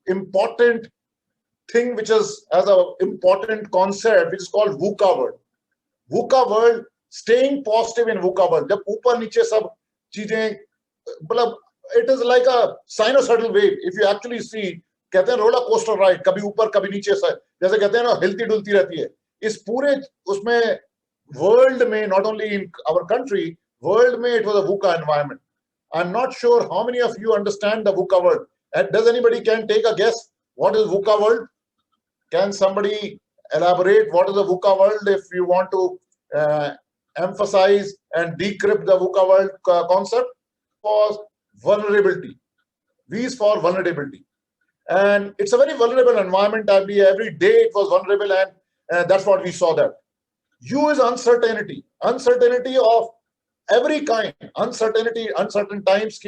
important thing which is as a important concept which is called VUCA world. VUCA world, staying positive in VUCA world. जब ऊपर नीचे सब चीजें मतलब it is like a sinusoidal wave. If you actually see, कहते हैं roller coaster ride, कभी ऊपर कभी नीचे से, जैसे कहते हैं ना हिलती डुलती रहती है. इस पूरे उसमें वर्ल्ड में, not only in our country, world में it was a VUCA environment. I'm not sure how many of you understand the VUCA world. Does anybody can take a guess what is VUCA world? Can somebody elaborate what is the VUCA world if you want to emphasize and decrypt the VUCA world concept? Was vulnerability. V is for vulnerability. And it's a very vulnerable environment. Every day it was vulnerable, and that's what we saw that. U is uncertainty. Uncertainty of every kind. Uncertainty, uncertain times.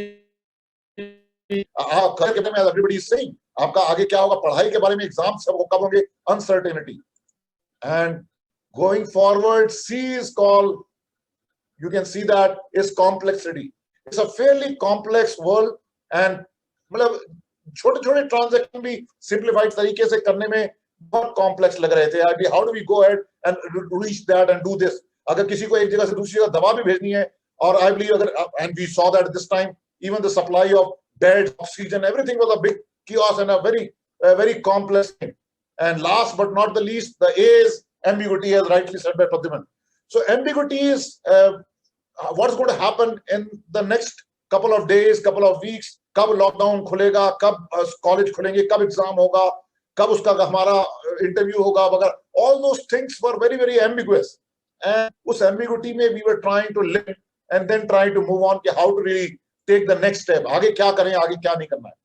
As everybody is saying, आपका आगे क्या होगा, पढ़ाई के बारे में, exam सब कब होंगे, uncertainty. And going forward, C is called, you can see that, is complexity. It's a fairly complex world, and मतलब छोटे छोटे ट्रांजैक्शन भी सिंप्लीफाइड तरीके से करने में बहुत कॉम्प्लेक्स लग रहे थे. How do we go ahead and reach that end do this? अगर किसी को एक जगह से दूसरी जगह दवा भी भेजनी है, और आई बिलीव अगर, and we saw that this time even the supply of beds, oxygen, everything was a big chaos and a very complex thing. And last but not the least, the A is ambiguity, as rightly said by Pradyuman. So ambiguity is what's going to happen in the next couple of days, couple of weeks. कब lockdown खुलेगा, कब college खुलेंगे, कब exam होगा, कब उसका हमारा interview होगा वगैरह. All those things were very ambiguous, and उस ambiguity में we were trying to live and then trying to move on कि how to really take the next step. आगे क्या करें, आगे क्या नहीं करना है.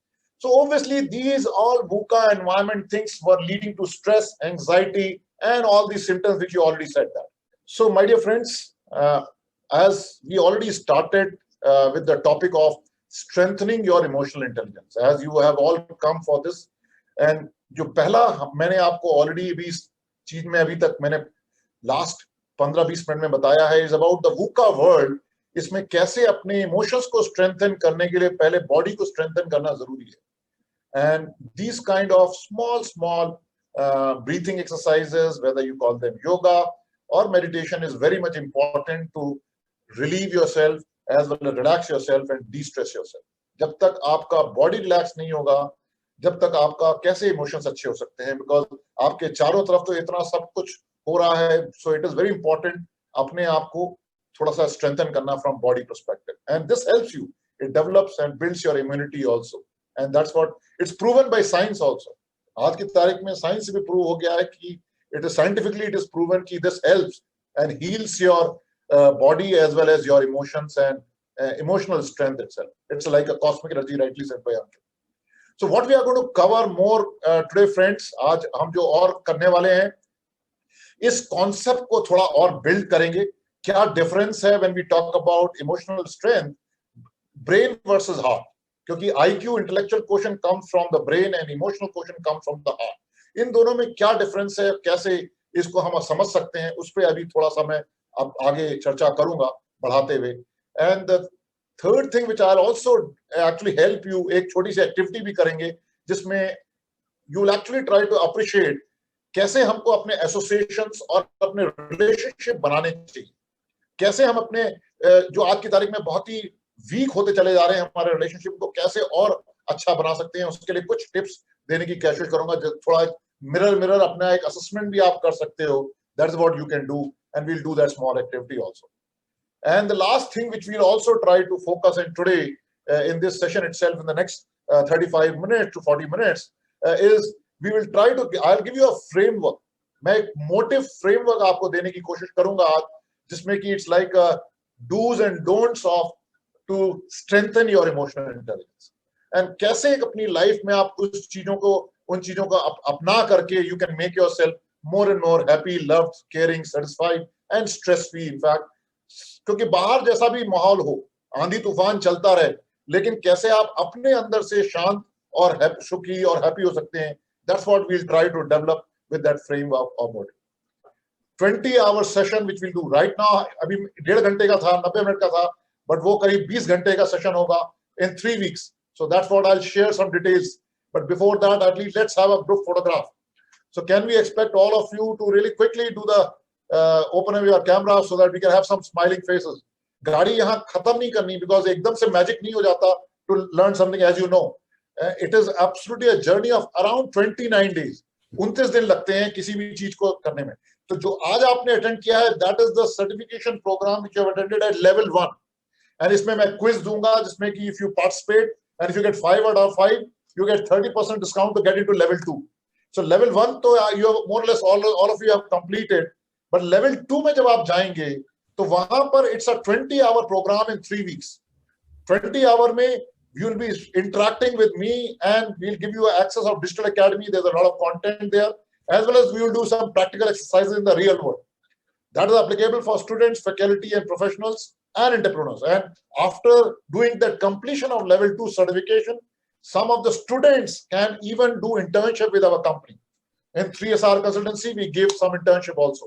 So obviously these all VUCA environment things were leading to stress, anxiety, and all these symptoms which you already said that. So my dear friends, as we already started with the topic of strengthening your emotional intelligence, as you have all come for this, and जो पहला मैंने आपको already भी इस चीज में अभी तक मैंने last 15-20 मिनट में बताया है, is about the VUCA world. इसमें कैसे अपने इमोशंस को स्ट्रेंथन करने के लिए पहले बॉडी को स्ट्रेंथन करना जरूरी है. And these kind of small breathing exercises, whether you call them yoga or meditation, is very much important to relieve yourself as well as relax yourself and de-stress yourself. जब तक आपका body relax नहीं होगा, जब तक आपका कैसे emotions अच्छे हो सकते हैं, बिकॉज आपके चारों तरफ तो इतना सब कुछ हो रहा है. So it is very important अपने आप को थोड़ा सा स्ट्रेंथन करना from body perspective, and this helps you. It develops and builds your immunity also, and that's what it's proven by science also. आज की तारीख में साइंस से भी प्रूव हो गया है कि it is scientifically it is proven कि this helps and heals your body as well as your emotions and emotional strength itself. It's like a cosmic energy, rightly said by Ankit. So what we are going to cover more today, friends, आज हम जो और करने वाले हैं, इस concept को थोड़ा और बिल्ड करेंगे. क्या डिफरेंस है when we talk about emotional strength, brain versus heart? क्योंकि IQ, intellectual quotient, comes from the brain and emotional quotient comes from the heart. इन दोनों में क्या डिफरेंस है, कैसे इसको हम समझ सकते हैं, उस पर अभी थोड़ा सा मैं अब आगे चर्चा करूंगा बढ़ाते हुए. And the third thing which I will also actually help you, एक छोटी सी एक्टिविटी भी करेंगे जिसमें you will actually try to appreciate कैसे हमको अपने एसोसिएशंस और अपने रिलेशनशिप बनाने चाहिए, कैसे हम अपने जो आज की तारीख में बहुत ही वीक होते चले जा रहे हैं हमारे रिलेशनशिप को कैसे और अच्छा बना सकते हैं. उसके लिए कुछ टिप्स देने की कोशिश करूंगा. थोड़ा मिरर अपना एक असेसमेंट भी आप कर सकते हो. That's what you can do, and we'll do that small activity also. And the last thing which we'll also try to focus on today in this session itself in the next 35 minutes to 40 minutes is we will try to, I'll give you a framework. मैं एक motive framework आपको देने की कोशिश करूंगा आज, जिसमें कि it's like a do's and don'ts of to strengthen your emotional intelligence. And कैसे अपनी लाइफ में आप उस चीजों को, उन चीजों को अपना करके you can make yourself more and more happy, loved, caring, satisfied and stress free. In fact, क्योंकि बाहर जैसा भी माहौल हो, आंधी तूफान चलता रहे, लेकिन कैसे आप अपने अंदर से शांत और सुखी और हैप्पी हो सकते हैं, that's what we'll try to develop with that framework of body. 20-hour session which we'll do right now. अभी 1.5 घंटे का था, 90 मिनट का था, but वो करीब 20 घंटे का सेशन होगा in 3 weeks. So that's what I'll share some details but before that, at least let's have a group photograph. So can we expect all of you to really quickly do the open up your camera so that we can have some smiling faces? गाड़ी यहाँ खत्म नहीं करनी, because एकदम से magic नहीं हो जाता to learn something, as you know. It is absolutely a journey of around 29 days. 29 दिन लगते हैं किसी भी चीज को करने में. तो जो आज आपने अटेंड किया है, that is the certification program which you have attended at level 1. And इसमें मैं quiz दूंगा जिसमें कि if you participate and if you get 5 out of 5, you get 30% discount to get into level 2. So level 1 तो you have more or less all of you have completed, but level 2 में जब आप जाएंगे तो वहां पर it's a 20-hour program in 3 weeks. 20 hour में you will be interacting with me and we'll give you access of Digital Academy. There's a lot of content there, as well as we will do some practical exercises in the real world. That is applicable for students, faculty and professionals and entrepreneurs. And after doing the completion of level 2 certification, some of the students can even do internship with our company. In 3SR Consultancy, we give some internship also.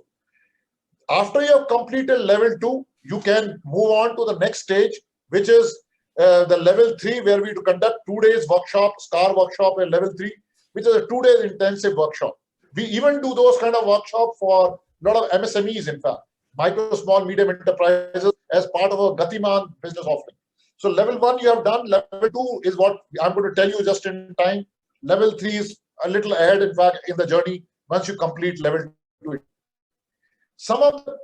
After you have completed level 2, you can move on to the next stage, which is the level 3, where we to conduct 2 days workshop, SCAR workshop at level 3, which is a 2 days intensive workshop. We even do those kind of workshop for a lot of MSMEs, in fact, micro, small, medium enterprises, as part of a Gatiman business offering. So level 1 you have done. Level 2 is what I'm going to tell you just in time. Level 3 is a little ahead, in fact, in the journey once you complete level 2. Some of the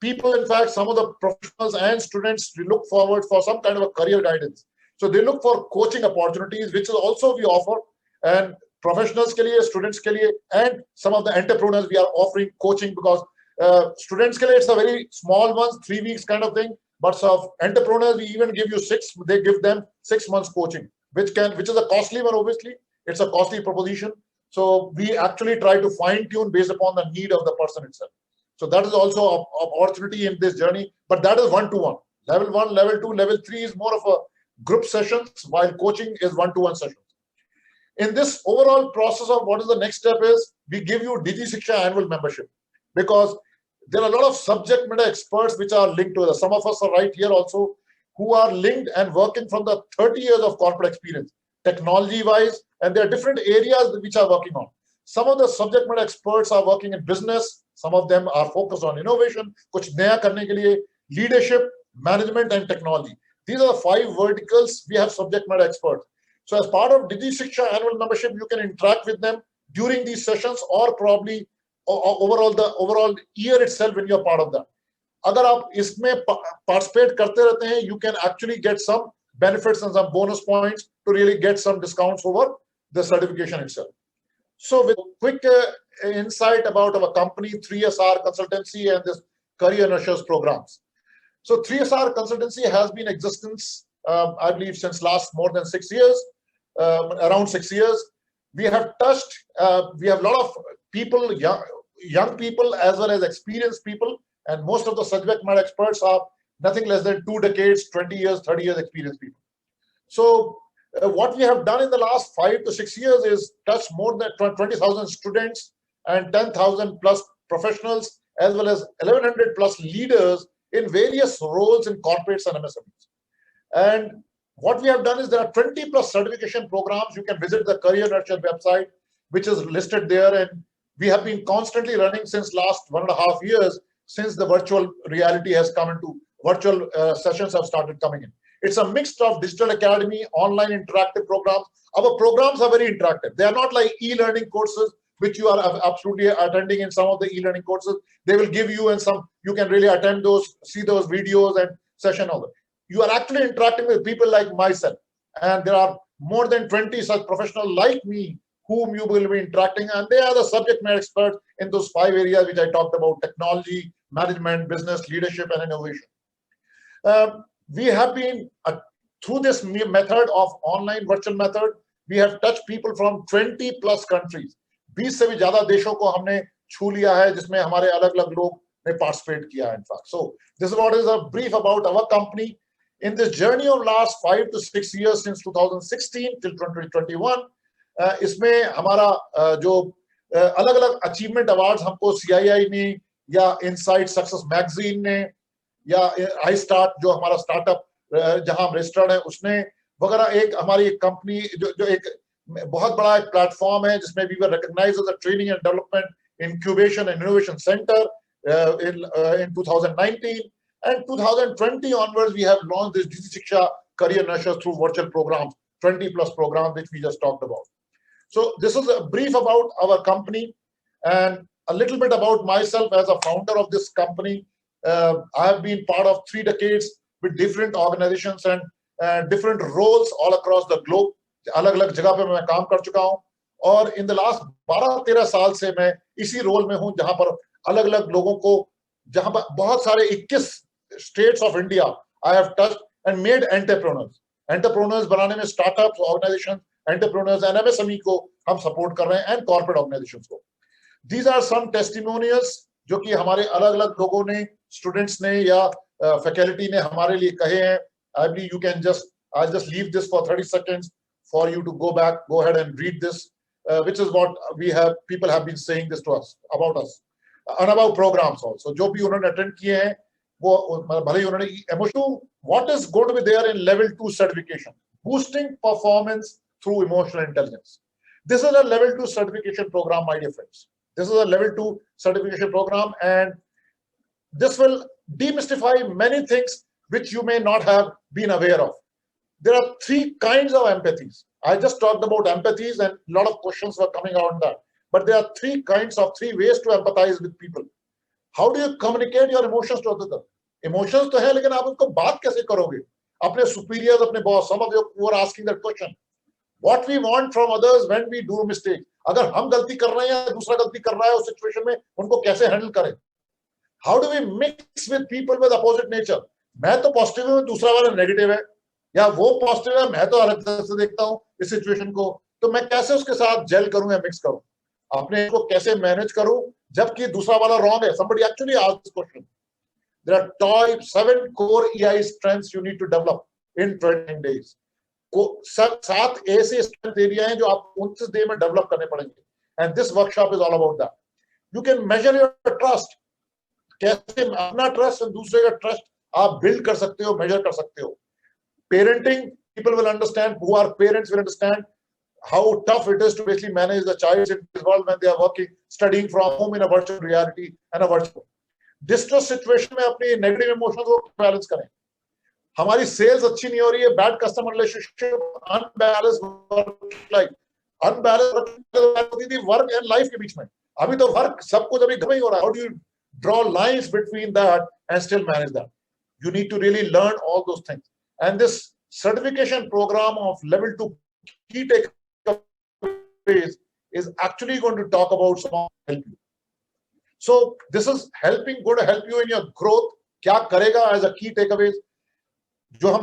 people, in fact, some of the professionals and students, we look forward for some kind of a career guidance. So they look for coaching opportunities, which is also we offer, and professionals के लिए, students के लिए, and some of the entrepreneurs we are offering coaching, because students के लिए it's a very small ones, 3 weeks kind of thing, but of entrepreneurs we even give you 6. They give them 6 months coaching, which is a costly one. Obviously, it's a costly proposition. So we actually try to fine tune based upon the need of the person itself. So that is also an opportunity in this journey, but that is one-to-one. Level 1, level 2, level 3 is more of a group sessions, while coaching is one-to-one sessions. In this overall process of what is the next step is, we give you DigiShiksha annual membership, because there are a lot of subject matter experts which are linked to us. Some of us are right here also, who are linked and working from the 30 years of corporate experience, technology-wise, and there are different areas which are working on. Some of the subject matter experts are working in business. Some of them are focused on innovation, कुछ नया करने के लिए, leadership, management, and technology. These are the 5 verticals we have subject matter experts. So as part of DigiShiksha annual membership, you can interact with them during these sessions, or probably overall year itself when you are part of that. अगर आप इसमें participate करते रहते हैं, you can actually get some benefits and some bonus points to really get some discounts over the certification itself. So with quick insight about our company, 3SR Consultancy, and this career nurtures programs. So 3SR Consultancy has been in existence, I believe, since last more than 6 years, around 6 years. We have touched, we have a lot of people, young people as well as experienced people, and most of the subject matter experts are nothing less than 2 decades, 20 years, 30 years experienced people. So what we have done in the last 5 to 6 years is touch more than 20,000 students and 10,000 plus professionals, as well as 1,100 plus leaders in various roles in corporates and MSMEs. And what we have done is there are 20 plus certification programs. You can visit the Career Nurture website, which is listed there. And we have been constantly running since last 1.5 years, since the virtual reality has come into, virtual sessions have started coming in. It's a mix of Digital Academy, online interactive programs. Our programs are very interactive. They are not like e-learning courses, which you are absolutely attending in some of the e-learning courses. They will give you, and some you can really attend those, see those videos and session of it. You are actually interacting with people like myself. And there are more than 20 such professionals like me whom you will be interacting, and they are the subject matter experts in those 5 areas which I talked about: technology, management, business, leadership, and innovation. We have been, through this method of online virtual method, we have touched people from 20 plus countries. 20 से भी ज़्यादा देशों को हमने छू लिया है, जिसमें हमारे अलग-अलग लोग ने participate किया है, in fact. So this is what is a brief about our company. In this journey of last 5 to 6 years, since 2016 till 2021, इसमें हमारा जो अलग-अलग achievement awards हमको CII ने, या Insight Success Magazine ने, या iStart जो हमारा स्टार्टअप जहां हम रजिस्टर्ड है उसने, वगैरह एक हमारी कंपनी जो एक बहुत बड़ा एक प्लेटफॉर्म है जिसमें we were recognised as a training and development incubation and innovation centre in 2019, and 2020 onwards we have launched this Digi Shiksha career nurture through virtual programs, 20 plus programs which we just talked about. So this is a brief about our company and a little bit about myself as a founder of this company. I have been part of 3 decades with different organizations and different roles all across the globe. अलग-अलग जगह पे मैं काम कर चुका हूं और in the last 12-13 साल से मैं इसी रोल में हूं जहां पर अलग-अलग लोगों को, जहां पर बहुत सारे 21 states of India I have touched and made entrepreneurs बनाने में startups, organisation, entrepreneurs and MSME को हम सपोर्ट कर रहे हैं एंड कॉर्पोरेट ऑर्गेनाइजेशंस को. These are some testimonials जो कि हमारे अलग-अलग लोगों ने, स्टूडेंट्स ने या फैकल्टी ने हमारे लिए कहे हैं. I believe you can I'll just leave this for 30 seconds for you to go ahead and read this, which is what people have been saying this to us, about us, and about programs also. जो भी उन्होंने attend किए हैं, वो भले ही उन्होंने emotional, what is going to be there in level 2 certification, boosting performance through emotional intelligence. This is a level 2 certification program, my dear friends. This is a level 2 certification program, and this will demystify many things which you may not have been aware of. There are 3 kinds of empathies. I just talked about empathies and a lot of questions were coming out on that. But there are 3 ways to empathize with people. How do you communicate your emotions to others? Emotions तो है, लेकिन आप उनको बात कैसे करोगे? अपने superiors, अपने boss, some of you who are asking that question. What we want from others when we do mistake. अगर हम गलती कर रहे हैं या दूसरा गलती कर रहा है उस सिचुएशन में उनको कैसे हैंडल करें? How do we mix with people with opposite nature? मैं तो पॉजिटिव हूं, दूसरा वाला नेगेटिव है, या वो पॉजिटिव है, मैं तो अलग तरह से देखता हूं इस सिचुएशन को, तो मैं कैसे उसके साथ जेल करूं या मिक्स करूं, अपने को कैसे मैनेज करूं जबकि दूसरा वाला रॉन्ग है. Somebody actually asked this question. There are 7 core EI strengths you need to develop in 20 days. 7 ऐसे स्ट्रेंथ एरिया हैं जो आप 29 डे में डेवलप करने पड़ेंगे. And this workshop is all about that. You can measure your trust. कैसे अपना trust और दूसरे का ट्रस्ट आप बिल्ड कर सकते हो, मेजर कर सकते हो. Parenting, people will understand, who are parents will understand how tough it is to basically manage the child in this world when they are working, studying from home in a virtual reality and a virtual distress situation में अपनी negative emotions को balance करें. हमारी sales अच्छी नहीं हो रही है, bad customer relationship, unbalance work life, unbalance work and life के बीच में. अभी तो वर्क सब कुछ अभी घर में ही हो रहा है. How do you draw lines between that and still manage that? You need to really learn all those things. And this certification program of level 2 key takeaways is actually going to talk about some help you. So this is going to help you in your growth. क्या करेगा as a key takeaways? जो हम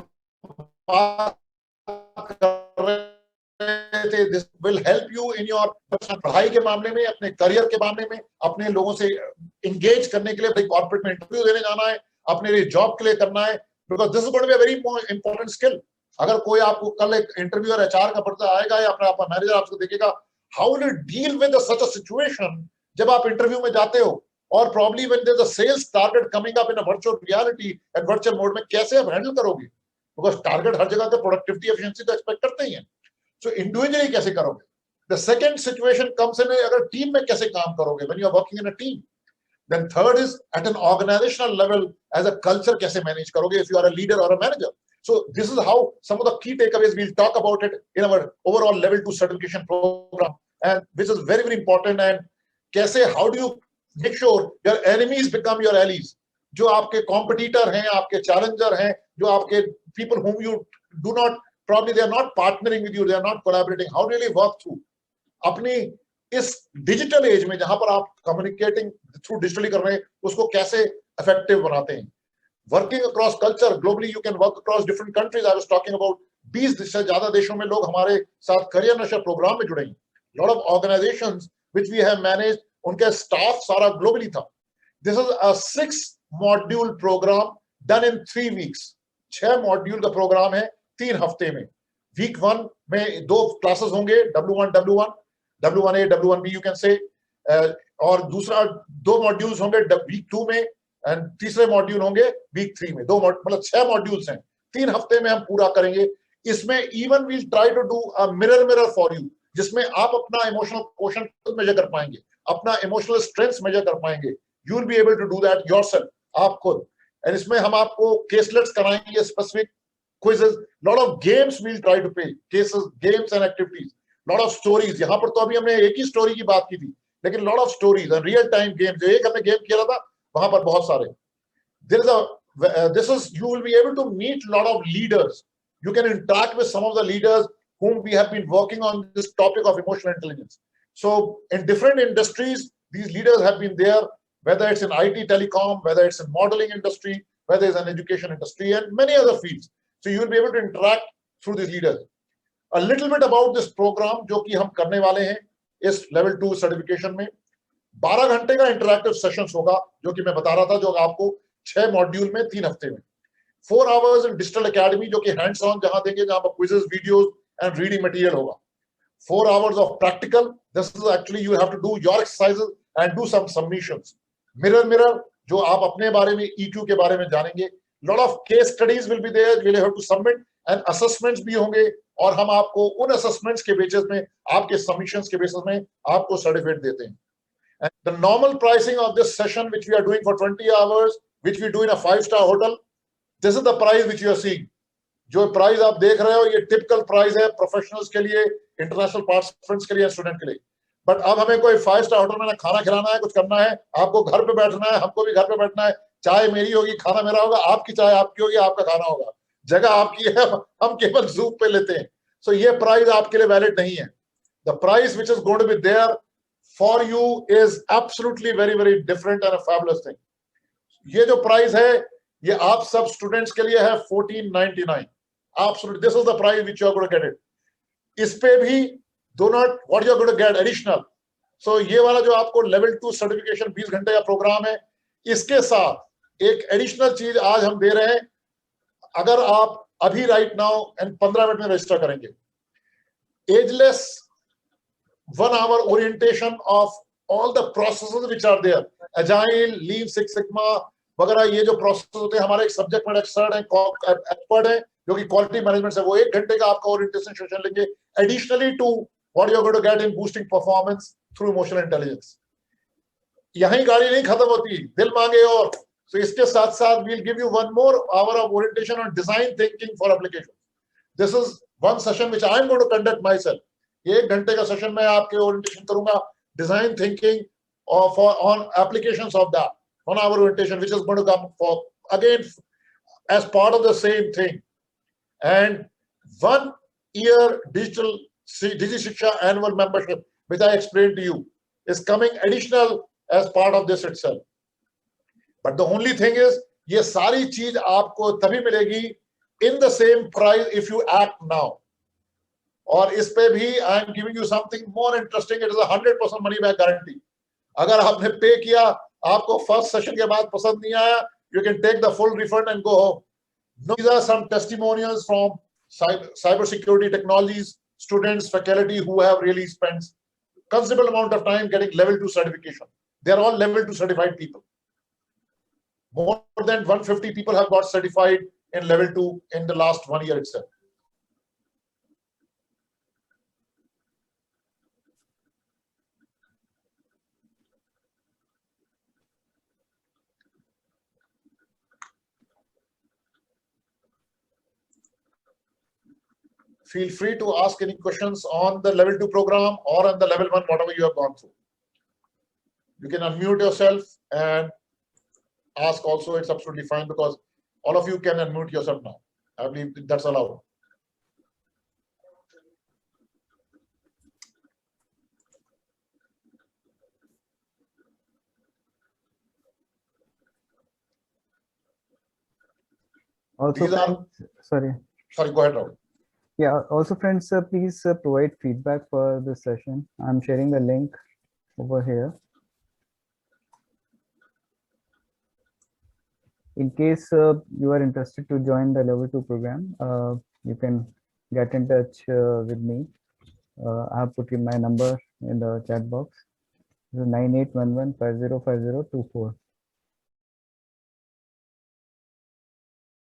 कर रहे थे, this will help you in your पढ़ाई के मामले में, अपने करियर के मामले में, अपने लोगों से engage करने के लिए, भाई कॉर्पोरेट में इंटरव्यू देने जाना है, अपने लिए जॉब के लिए करना है, because this is going to be a very important skill. अगर कोई आपको कल एक इंटरव्यू और एचआर का पर्सन आएगा या अपना आपका मैनेजर आपको देखेगा, how will you deal with such a situation जब आप इंटरव्यू में जाते हो, और probably when there's a sales target coming up in a virtual reality and virtual mode में कैसे आप हैंडल करोगे? because टारगेट हर जगह पे प्रोडक्टिविटी एफिशिएंसी तो एक्सपेक्ट करते ही हैं. सो इंडिविजुअली कैसे करोगे? The second situation comes in, अगर टीम में कैसे काम करोगे when you are working in a team. Then third is at an organizational level as a culture कैसे manage करोगे if you are a leader or a manager. So this is how some of the key takeaways, we'll talk about it in our overall level 2 certification program, and which is very very important. And कैसे, how do you make sure your enemies become your allies? जो आपके competitor हैं, आपके challenger हैं, जो आपके people whom you do not, probably they are not partnering with you, they are not collaborating, how do you really work through अपनी इस digital age में जहां पर आप कम्युनिकेटिंग थ्रू डिजिटली कर रहे हैं, उसको कैसे इफेक्टिव बनाते हैं. Working across culture, globally you can work across different countries. I was talking about 20 से ज्यादा देशों में लोग हमारे साथ करियर नशर प्रोग्राम में जुड़े हैं. Lot of organisations which we have managed, उनके स्टाफ सारा ग्लोबली था. This is a 6 module programme done in 3 weeks. 6 module का प्रोग्राम है 3 हफ्ते में. वीक 1 में 2 क्लासेस होंगे, W1A, W1B you can say, और दूसरा 2 मॉड्यूल्स होंगे वीक 2 में, एंड तीसरे मॉड्यूल होंगे वीक 3 में. 2 मतलब 6 मॉड्यूल्स हैं. 3 हफ्ते में हम पूरा करेंगे. इसमें even we'll try to do a mirror for you, जिसमें आप अपना इमोशनल क्वोशंट खुद मेजर कर पाएंगे, अपना इमोशनल स्ट्रेंथ मेजर कर पाएंगे. You will be able to do that yourself, आप खुद. एंड इसमें हम आपको केसलेट्स कराएंगे, specific quizzes, lot of games we'll try to play, cases, games and activities, lot of stories. यहाँ पर तो अभी हमने एक ही स्टोरी की बात की थी, लेकिन lot of stories and real time game. जो एक हमने गेम खेला था, वहां पर बहुत सारे. There is a this is, you will be able to meet lot of leaders. You can interact with some of the leaders whom we have been working on this topic of emotional intelligence. So in different industries, these leaders have been there, whether it's in IT telecom, whether it's in modeling industry, whether it's an education industry, and many other fields. So you will be able to interact through these leaders. A little bit about this program जो कि हम करने वाले हैं इस level 2 certification में. 12 घंटे का इंटरैक्टिव सेशंस होगा, जो कि मैं बता रहा था, जो आपको 6 मॉड्यूल में 3 हफ्ते में. 4 आवर्स इन डिजिटल एकेडमी, जो कि हैंड्स ऑन जहां देंगे, जहां पर quizzes, videos and reading material होगा. 4 hours of practical. This is actually you have to do your exercises and do some submissions. Mirror, जो आप अपने बारे में, EQ के बारे में जानेंगे. Lot of case studies will be there, you will have to submit, and assessments भी होंगे, और हम आपको उन असेसमेंट्स के बेसिस में, आपके सबमिशंस के बेसिस में आपको सर्टिफिकेट देते हैं. And the normal pricing of this session, which we are doing for 20 hours, which we do in a 5-star hotel, this is the price which you are seeing. जो price आप देख रहे हो, ये टिपिकल प्राइस है professionals के लिए, international participants के लिए, स्टूडेंट के लिए. बट अब हमें कोई 5-स्टार होटल में ना खाना खिलाना है, कुछ करना है, आपको घर पे बैठना है, हमको भी घर पे बैठना है. चाय मेरी होगी, खाना मेरा होगा, आपकी चाय आपकी होगी, आपका खाना होगा, जगह आपकी है, हम केवल जूम पे लेते हैं. सो ये प्राइस आपके लिए वैलिड नहीं है. The price which is going to be there for you is absolutely very different and a fabulous thing. ये जो प्राइस है, ये आप सब स्टूडेंट्स के लिए है 1499. Absolutely, this is the price which you are going to get it. इस पे भी do not what you are going to get additional. So ये वाला जो आपको लेवल 2 सर्टिफिकेशन 20 घंटे का प्रोग्राम है, इसके साथ एक एडिशनल चीज आज हम दे रहे हैं. अगर आप अभी राइट नाउ एंड 15 मिनट में रजिस्टर करेंगे, ageless 1 hour orientation of all the processes which are there, agile, lean, six sigma वगैरह, ये जो प्रोसेस होते हैं, हमारे एक सब्जेक्ट मैटर एक्सपर्ट है, एक्सपर्ट है, जो कि क्वालिटी मैनेजमेंट से, वो 1 घंटे का आपका ओरिएंटेशन सेशन लेंगे, additionally to what you are going to get in boosting performance through emotional intelligence. यहीं गाड़ी नहीं खत्म होती, दिल मांगे और. सो इसके साथ साथ we'll give you 1 more hour of orientation on design thinking for application. This is one session which I am going to conduct myself. 1 घंटे का सेशन में आपके ओरिएंटेशन करूंगा, design thinking on applications of that. 1 hour orientation which is going to come for again as part of the same thing. And 1 year digital Digi Shiksha annual membership, which I explained to you, is coming additional as part of this itself. But the only thing is, ये सारी चीज आपको तभी मिलेगी in the same price if you act now. और इस पे भी I am giving you something more interesting. It is 100% money back guarantee. अगर आपने पे किया, आपको फर्स्ट सेशन के बाद पसंद नहीं आया, you can take the full refund and go home. These are some testimonials from cyber security technologies students, faculty who have really spent considerable amount of time getting level 2 certification. They are all level 2 certified people. More than 150 people have got certified in level 2 in the last 1 year itself. Feel free to ask any questions on the level 2 program or on the level 1, whatever you have gone through. You can unmute yourself and ask also. It's absolutely fine, because all of you can unmute yourself now. I believe that's allowed. Also, sorry, go ahead, Rahul. Yeah, also friends, please provide feedback for this session. I'm sharing the link over here. In case you are interested to join the level 2 program, you can get in touch with me. I have put in my number in the chat box. 9811505024.